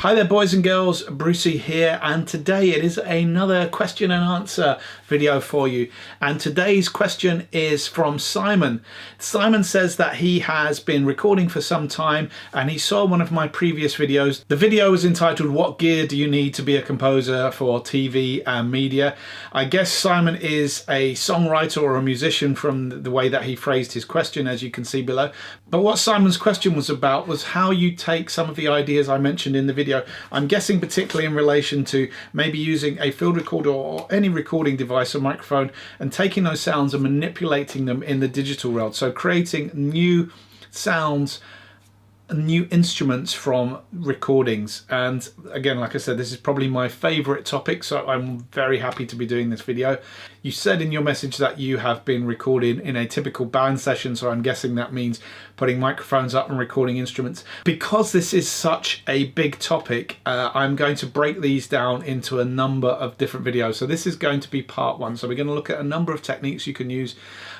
Hi there boys and girls, Brucie here, and today it is another question and answer video for you. And today's question is from Simon. Simon says that he has been recording for some time and he saw one of my previous videos. The video was entitled "What Gear Do You Need to Be a Composer for TV and Media?" I guess Simon is a songwriter or a musician from the way that he phrased his question, as you can see below. But what Simon's question was about was how you take some of the ideas I mentioned in the video. I'm guessing particularly in relation to maybe using a field recorder or any recording device or microphone and taking those sounds and manipulating them in the digital world. So creating new sounds, new instruments from recordings. And again, like I said, this is probably my favorite topic, so I'm very happy to be doing this video. You said in your message that you have been recording in a typical band session, so I'm guessing that means putting microphones up and recording instruments. Because this is such a big topic, I'm going to break these down into a number of different videos. So this is going to be part one. So we're going to look at a number of techniques you can use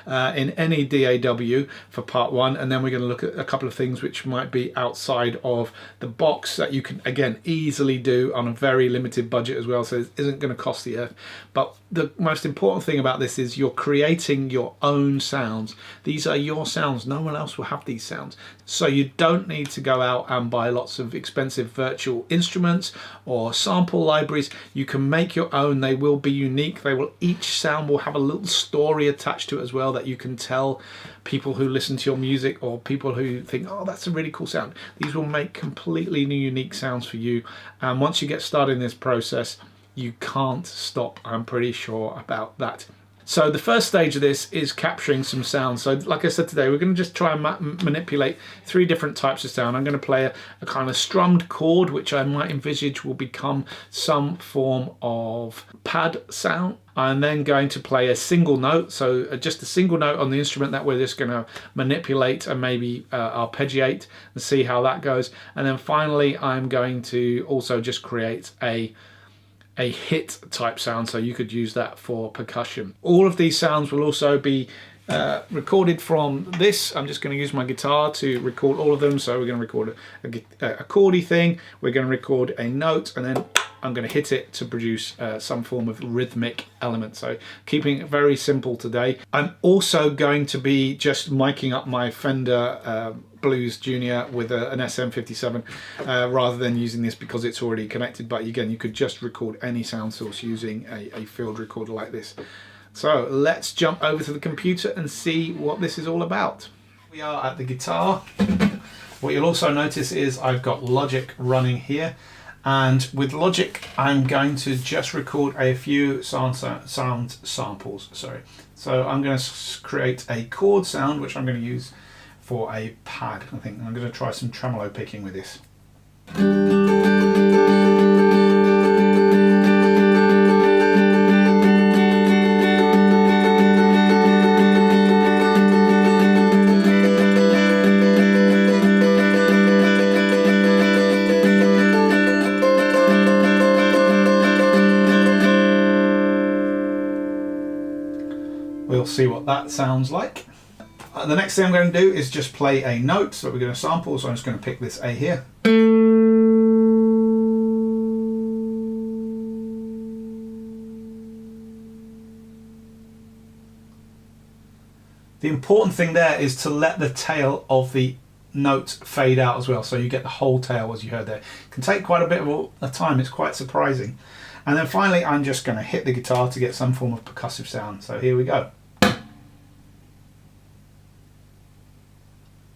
in any DAW for part one, and then we're going to look at a couple of things which might be outside of the box that you can again easily do on a very limited budget as well, so it isn't going to cost the earth. But the most important thing about this is you're creating your own sounds. These are your sounds, no one else will have these sounds. So you don't need to go out and buy lots of expensive virtual instruments or sample libraries. You can make your own. They will be unique. Each sound will have a little story attached to it as well that you can tell people who listen to your music or people who think, oh, that's a really cool sound. These will make completely new, unique sounds for you. And once you get started in this process, you can't stop. I'm pretty sure about that. So the first stage of this is capturing some sound. So like I said today, we're going to just try and manipulate three different types of sound. I'm going to play a kind of strummed chord, which I might envisage will become some form of pad sound. I'm then going to play a single note, so just a single note on the instrument that we're just going to manipulate and maybe arpeggiate and see how that goes. And then finally, I'm going to also just create a hit type sound, so you could use that for percussion. All of these sounds will also be recorded from this. I'm just going to use my guitar to record all of them. So we're going to record a chordy thing, we're going to record a note, and then I'm going to hit it to produce some form of rhythmic element. So keeping it very simple today. I'm also going to be just miking up my Fender Blues Junior with an SM57 rather than using this because it's already connected. But again, you could just record any sound source using a field recorder like this. So let's jump over to the computer and see what this is all about. We are at the guitar. What you'll also notice is I've got Logic running here. And with Logic, I'm going to just record a few sound samples. So I'm going to create a chord sound, which I'm going to use for a pad. I think I'm going to try some tremolo picking with this. We'll see what that sounds like. The next thing I'm going to do is just play a note. So we're going to sample, so I'm just going to pick this A here. The important thing there is to let the tail of the note fade out as well, so you get the whole tail as you heard there. It can take quite a bit of a time, it's quite surprising. And then finally I'm just going to hit the guitar to get some form of percussive sound. So here we go.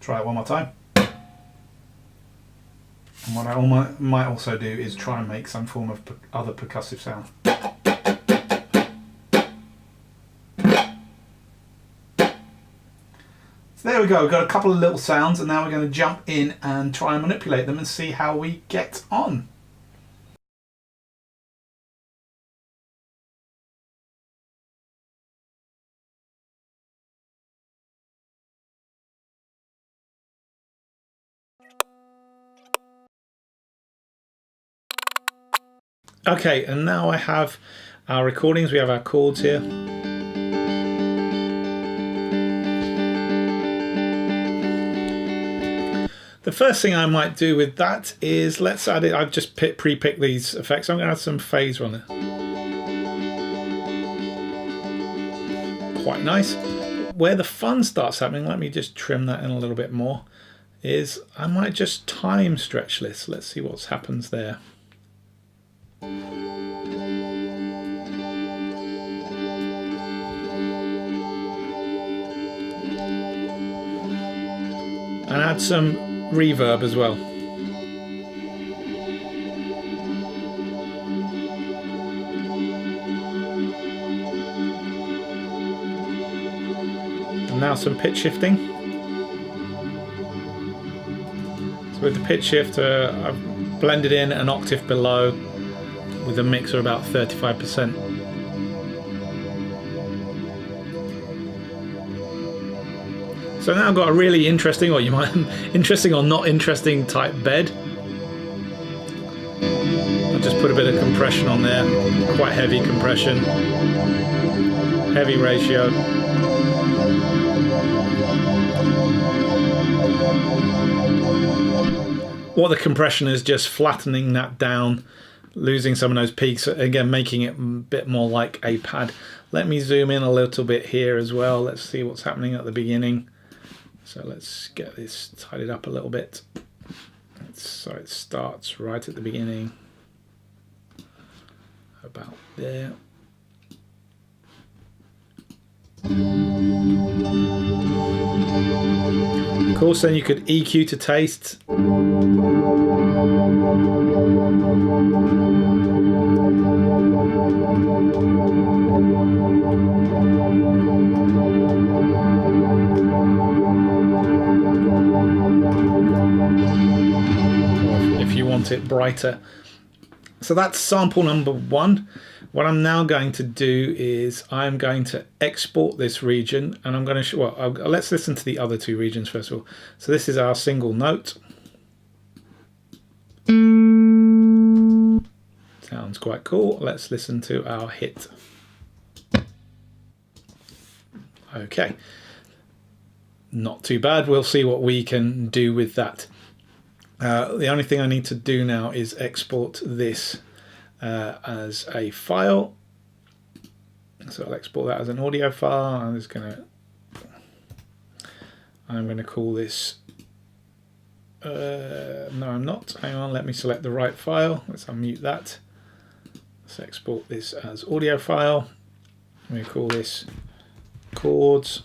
Try it one more time. And what I might also do is try and make some form of other percussive sound. So there we go, we've got a couple of little sounds, and now we're going to jump in and try and manipulate them and see how we get on. Okay, and now I have our recordings, we have our chords here. The first thing I might do with that is let's add it. I've just pre-picked these effects. I'm going to add some phaser on it. Quite nice. Where the fun starts happening, let me just trim that in a little bit more, is I might just time stretch this. Let's see what happens there. And add some reverb as well. And now some pitch shifting. So with the pitch shifter, I've blended in an octave below with a mixer about 35%. So now I've got a really interesting, or you might interesting or not interesting type bed. I'll just put a bit of compression on there, quite heavy compression, heavy ratio. What the compression is just flattening that down, losing some of those peaks, again making it a bit more like a pad. Let me zoom in a little bit here as well. Let's see what's happening at the beginning. So let's get this tidied up a little bit. So it starts right at the beginning, about there. Of course, then you could EQ to taste. If you want it brighter. So that's sample number 1. What I'm now going to do is I'm going to export this region, and I'm going to let's listen to the other 2 regions first of all. So this is our single note. Sounds quite cool. Let's listen to our hit. Okay, not too bad. We'll see what we can do with that. The only thing I need to do now is export this as a file. So I'll export that as an audio file. I'm going to call this no, I'm not. Hang on, let me select the right file. Let's unmute that. Let's export this as audio file. I'm going to call this chords.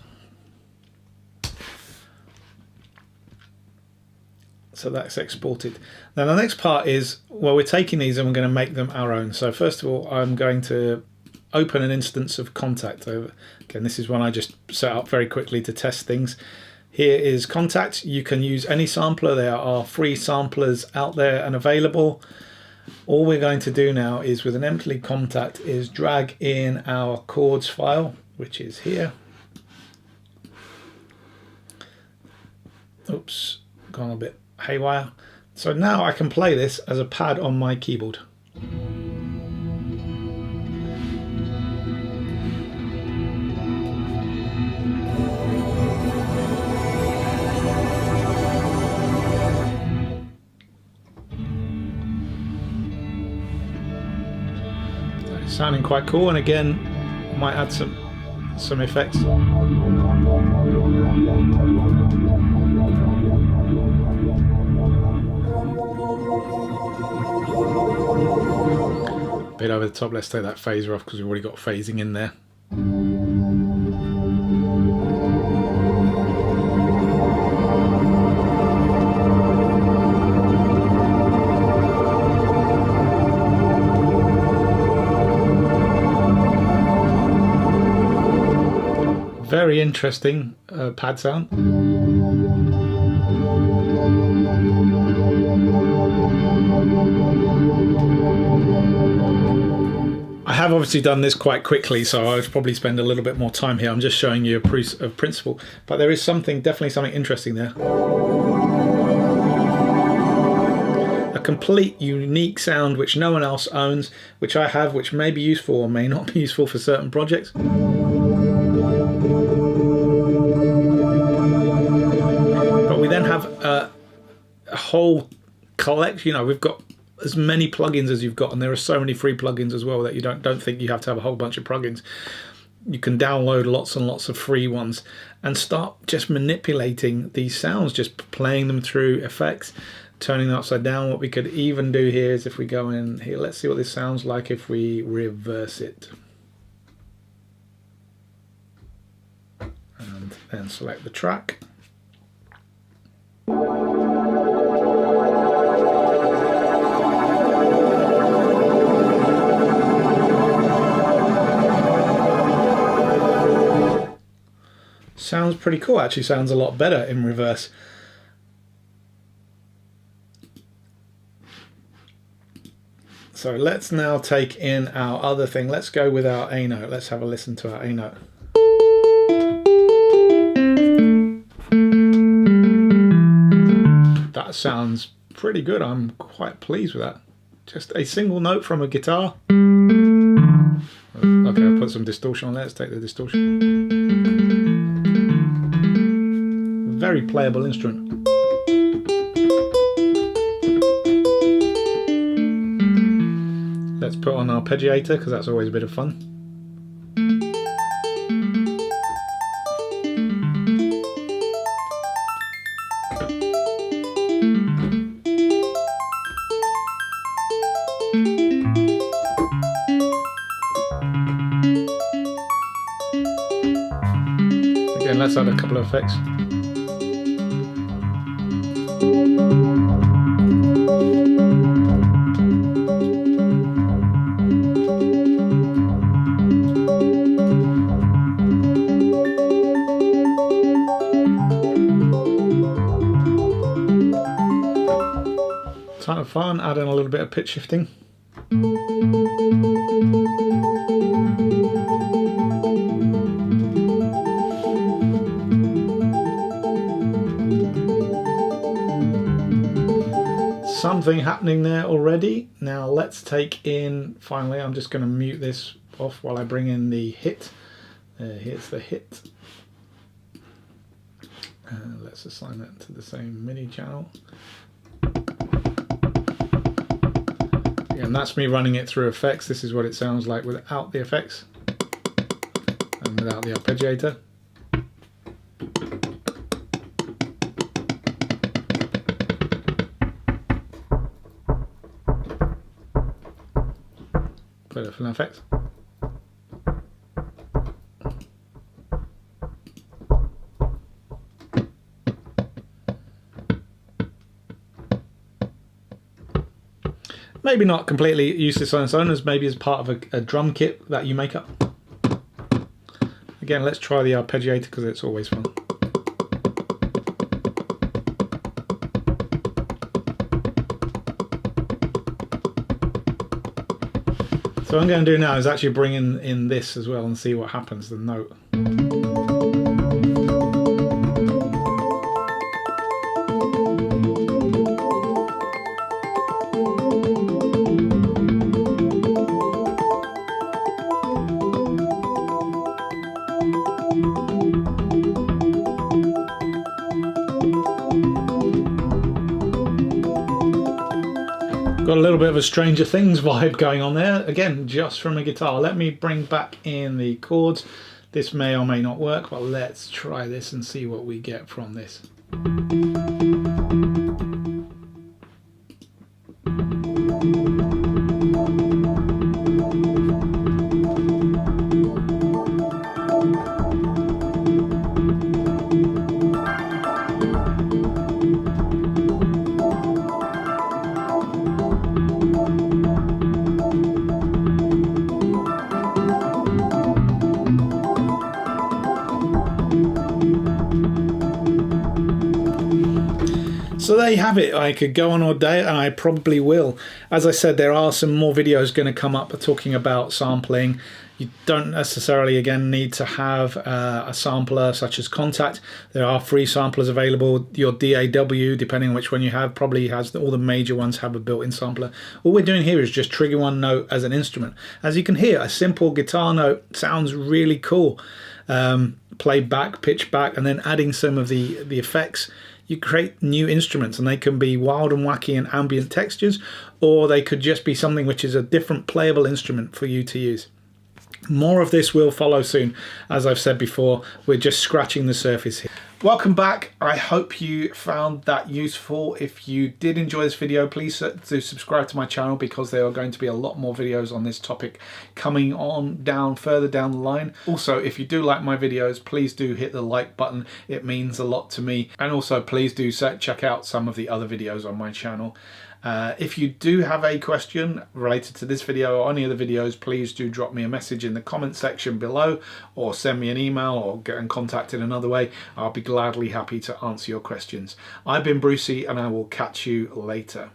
So that's exported. Now the next part is, well, we're taking these and we're going to make them our own. So first of all, I'm going to open an instance of Contact. Again, this is one I just set up very quickly to test things. Here is Contact. You can use any sampler. There are free samplers out there and available. All we're going to do now is, with an empty Contact, is drag in our chords file, which is here. Oops, gone a bit haywire. So now I can play this as a pad on my keyboard. Sounding quite cool, and again might add some effects. Bit over the top. Let's take that phaser off because we've already got phasing in there. Very interesting pad sound. I have obviously done this quite quickly, so I would probably spend a little bit more time here. I'm just showing you a principle, but there is definitely something interesting there. A complete unique sound which no one else owns, which I have, which may be useful or may not be useful for certain projects. But we then have a whole collection. You know, we've got as many plugins as you've got, and there are so many free plugins as well that you don't think you have to have a whole bunch of plugins. You can download lots and lots of free ones and start just manipulating these sounds, just playing them through effects, turning them upside down. What we could even do here is if we go in here, let's see what this sounds like if we reverse it. And then select the track. Sounds pretty cool. Actually sounds a lot better in reverse. So let's now take in our other thing. Let's go with our A note. Let's have a listen to our A note. That sounds pretty good. I'm quite pleased with that. Just a single note from a guitar. Okay, I'll put some distortion on there. Let's take the distortion. Very playable instrument. Let's put on our Arpeggiator because that's always a bit of fun. Again, let's add a couple of effects. Kind of fun, adding a little bit of pitch shifting. Something happening there already. Now let's take in, finally, I'm just going to mute this off while I bring in the hit. Here's the hit. Let's assign that to the same MIDI channel. And that's me running it through effects. This is what it sounds like without the effects and without the arpeggiator. Put it for an effect. Maybe not completely useless on its own, as maybe as part of a drum kit that you make up. Again, let's try the arpeggiator because it's always fun. So what I'm going to do now is actually bring in this as well and see what happens, the note. Got a little bit of a Stranger Things vibe going on there, again, just from a guitar. Let me bring back in the chords. This may or may not work, but let's try this and see what we get from this. So there you have it. I could go on all day, and I probably will. As I said, there are some more videos going to come up talking about sampling. You don't necessarily, again, need to have a sampler such as Contact. There are free samplers available. Your DAW, depending on which one you have, probably has, all the major ones have a built-in sampler. All we're doing here is just trigger one note as an instrument. As you can hear, a simple guitar note sounds really cool. Play back, pitch back, and then adding some of the effects. you create new instruments, and they can be wild and wacky and ambient textures, or they could just be something which is a different playable instrument for you to use. More of this will follow soon. As I've said before, we're just scratching the surface here. Welcome back. I hope you found that useful. If you did enjoy this video, please do subscribe to my channel, because there are going to be a lot more videos on this topic coming on further down the line. Also, if you do like my videos, please do hit the like button. It means a lot to me. And also, please do check out some of the other videos on my channel. If you do have a question related to this video or any of the videos, please do drop me a message in the comment section below, or send me an email, or get in contact in another way. I'll be gladly happy to answer your questions. I've been Brucie, and I will catch you later.